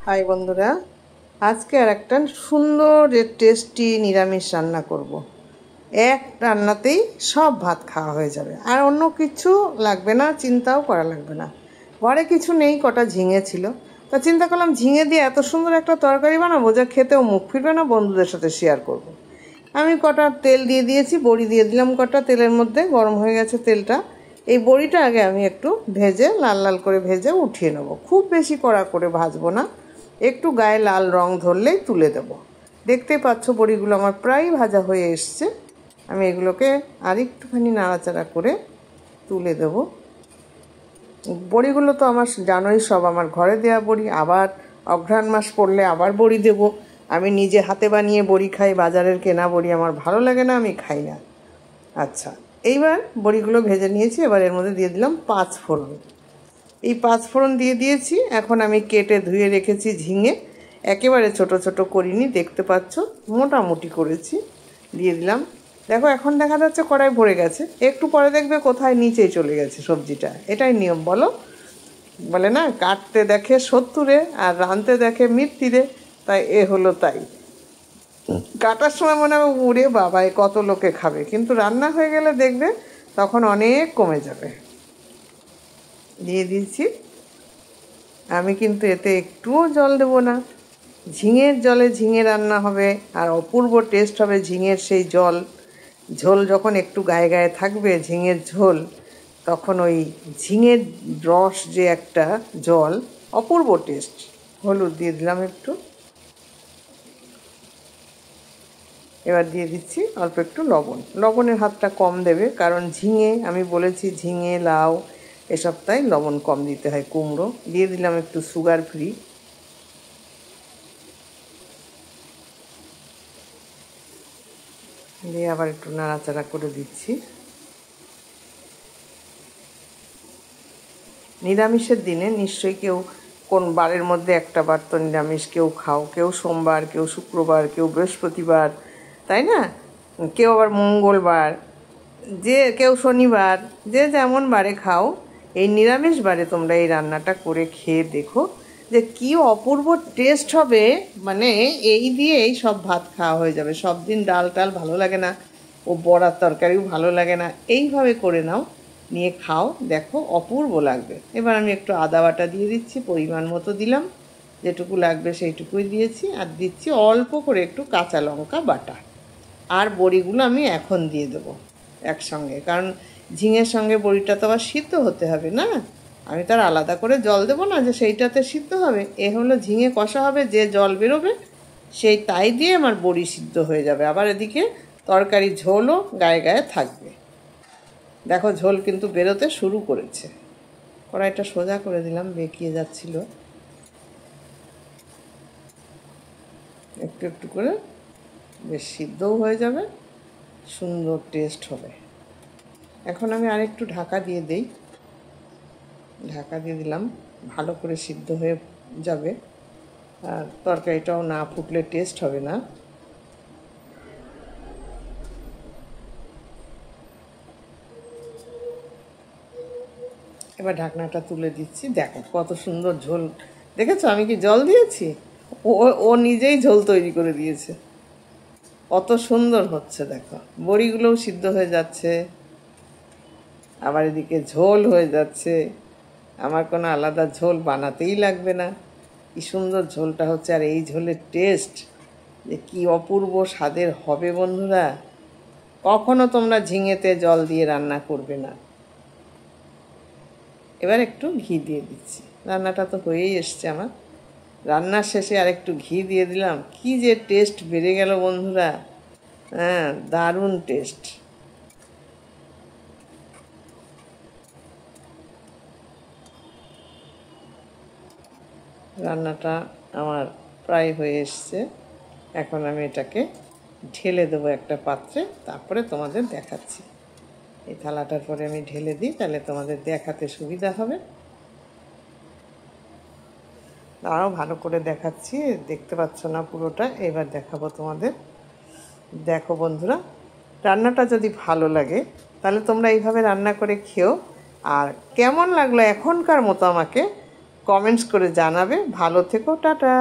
High বন্ধুরা, আজকে আর একটা সুন্দর টেস্টি নিরামিষ রান্না করব। এক রান্নাতেই সব ভাত খাওয়া হয়ে যাবে, আর অন্য কিছু লাগবে না, চিন্তাও করা লাগবে না। ঘরে কিছু নেই, কটা ঝিঙে ছিল, তা চিন্তা করলাম ঝিঙে দিয়ে এত সুন্দর একটা তরকারি বানাবো যা খেতেও মুখ ফিরবে না, বন্ধুদের সাথে শেয়ার করব। আমি কটা তেল দিয়ে দিয়েছি, বড়ি দিয়ে দিলাম কটা তেলের মধ্যে, গরম হয়ে গেছে তেলটা। এই বড়িটা আগে আমি একটু ভেজে লাল লাল করে ভেজে উঠিয়ে নেবো, খুব বেশি কড়া করে ভাজবো না, একটু গায়ে লাল রং ধরলেই তুলে দেব। দেখতেই পাচ্ছ বড়িগুলো আমার প্রায় ভাজা হয়ে এসছে। আমি এগুলোকে আর একটুখানি নাড়াচাড়া করে তুলে দেব। বড়িগুলো তো আমার জানোই সব আমার ঘরে দেওয়া বড়ি, আবার অঘ্রাণ মাস পড়লে আবার বড়ি দেব। আমি নিজে হাতে বানিয়ে বড়ি খাই, বাজারের কেনা বড়ি আমার ভালো লাগে না, আমি খাই না। আচ্ছা, এইবার বড়িগুলো ভেজে নিয়েছি, এবার এর মধ্যে দিয়ে দিলাম 5 ফোড়ন। এই 5 ফোড়ন দিয়ে দিয়েছি। এখন আমি কেটে ধুয়ে রেখেছি ঝিঙে, একেবারে ছোট ছোট করিনি, দেখতে পাচ্ছ মোটামুটি করেছি, দিয়ে দিলাম। দেখো এখন দেখা যাচ্ছে কড়াই ভরে গেছে, একটু পরে দেখবে কোথায় নিচেই চলে গেছে সবজিটা। এটাই নিয়ম, বলো? বলে না, কাটতে দেখে 70-এ আর রাঁধতে দেখে মৃত্যুরে, তাই এ হলো তাই। কাটার সময় মনে হবে উড়ে বাবাই কত লোকে খাবে, কিন্তু রান্না হয়ে গেলে দেখবে তখন অনেক কমে যাবে। দিয়ে দিয়েছি। আমি কিন্তু এতে একটুও জল দেব না, ঝিঙের জলে ঝিঙে রান্না হবে, আর অপূর্ব টেস্ট হবে ঝিঙের সেই জল। ঝোল যখন একটু গায়ে গায়ে থাকবে ঝিঙের ঝোল, তখন ওই ঝিঙের রস যে একটা জল, অপূর্ব টেস্ট। হলুদ দিয়ে দিলাম একটু, এবার দিয়ে দিচ্ছি অল্প একটু লবণ। লবণের হাতটা কম দেবে, কারণ ঝিঙে আমি বলেছি ঝিঙে লাউ এসব, তাই লবণ কম দিতে হয়। কুমড়ো দিয়ে দিলাম একটু সুগার ফ্রি, দিয়ে আবার একটু নাড়াচাড়া করে দিচ্ছি। নিরামিষের দিনে নিশ্চয়ই কেউ কোন বারের মধ্যে একটা বার তো নিরামিষ কেউ খাও, কেউ সোমবার, কেউ শুক্রবার, কেউ বৃহস্পতিবার, তাই না? কেউ আবার মঙ্গলবার, যে কেউ শনিবার, যে যেমন বারে খাও, এই নিরামিষ বারে তোমরা এই রান্নাটা করে খেয়ে দেখো যে কী অপূর্ব টেস্ট হবে। মানে এই দিয়েই সব ভাত খাওয়া হয়ে যাবে। সব দিন ডাল টাল ভালো লাগে না, ও বড়ার তরকারিও ভালো লাগে না, এইভাবে করে নাও, নিয়ে খাও, দেখো অপূর্ব লাগবে। এবার আমি একটু আদা বাটা দিয়ে দিচ্ছি, পরিমাণ মতো দিলাম, যেটুকু লাগবে সেইটুকুই দিয়েছি। আর দিচ্ছি অল্প করে একটু কাঁচা লঙ্কা বাটা। আর বড়িগুলো আমি এখন দিয়ে দেবো একসঙ্গে, কারণ ঝিঙের সঙ্গে বড়িটা তো আবার সিদ্ধ হতে হবে না, আমি তার আলাদা করে জল দেবো না যে সেইটাতে সিদ্ধ হবে। এ হলো ঝিঙে কষা হবে, যে জল বেরোবে সেই তাই দিয়ে আমার বড়ি সিদ্ধ হয়ে যাবে। আবার এদিকে তরকারি ঝোলও গায়ে গায়ে থাকবে। দেখো ঝোল কিন্তু বেরোতে শুরু করেছে। কড়াইটা সোজা করে দিলাম, বেঁকিয়ে যাচ্ছিল, একটু একটু করে বেশ সিদ্ধও হয়ে যাবে, সুন্দর টেস্ট হবে। এখন আমি আরেকটু ঢাকা দিয়ে দেই, ঢাকা দিয়ে দিলাম, ভালো করে সিদ্ধ হয়ে যাবে, আর তরকারিটাও না ফুটলে টেস্ট হবে না। এবার ঢাকনাটা তুলে দিচ্ছি, দেখো কত সুন্দর ঝোল। দেখেছো আমি কি জল দিয়েছি? ও ও নিজেই ঝোল তৈরি করে দিয়েছে, কত সুন্দর হচ্ছে। দেখো বড়িগুলোও সিদ্ধ হয়ে যাচ্ছে, আবার এদিকে ঝোল হয়ে যাচ্ছে, আমার কোনো আলাদা ঝোল বানাতেই লাগবে না। কি সুন্দর ঝোলটা হচ্ছে, আর এই ঝোলের টেস্ট যে কি অপূর্ব স্বাদের হবে বন্ধুরা, কখনো তোমরা ঝিঙেতে জল দিয়ে রান্না করবে না। এবার একটু ঘি দিয়ে দিচ্ছি, রান্নাটা তো হয়েই এসছে আমার। রান্নার শেষে আর একটু ঘি দিয়ে দিলাম, কি যে টেস্ট বেড়ে গেল বন্ধুরা, হ্যাঁ দারুণ টেস্ট। রান্নাটা আমার প্রায় হয়ে এসছে, এখন আমি এটাকে ঢেলে দেবো একটা পাত্রে, তারপরে তোমাদের দেখাচ্ছি। এই থালাটার পরে আমি ঢেলে দিই, তাহলে তোমাদের দেখাতে সুবিধা হবে। আরও ভালো করে দেখাচ্ছি, দেখতে পাচ্ছ না পুরোটা, এবার দেখাবো তোমাদের। দেখো বন্ধুরা, রান্নাটা যদি ভালো লাগে তাহলে তোমরা এইভাবে রান্না করে খেও। আর কেমন লাগলো এখনকার মতো আমাকে কমেন্টস করে জানাবে। ভালো থেকো, টাটা।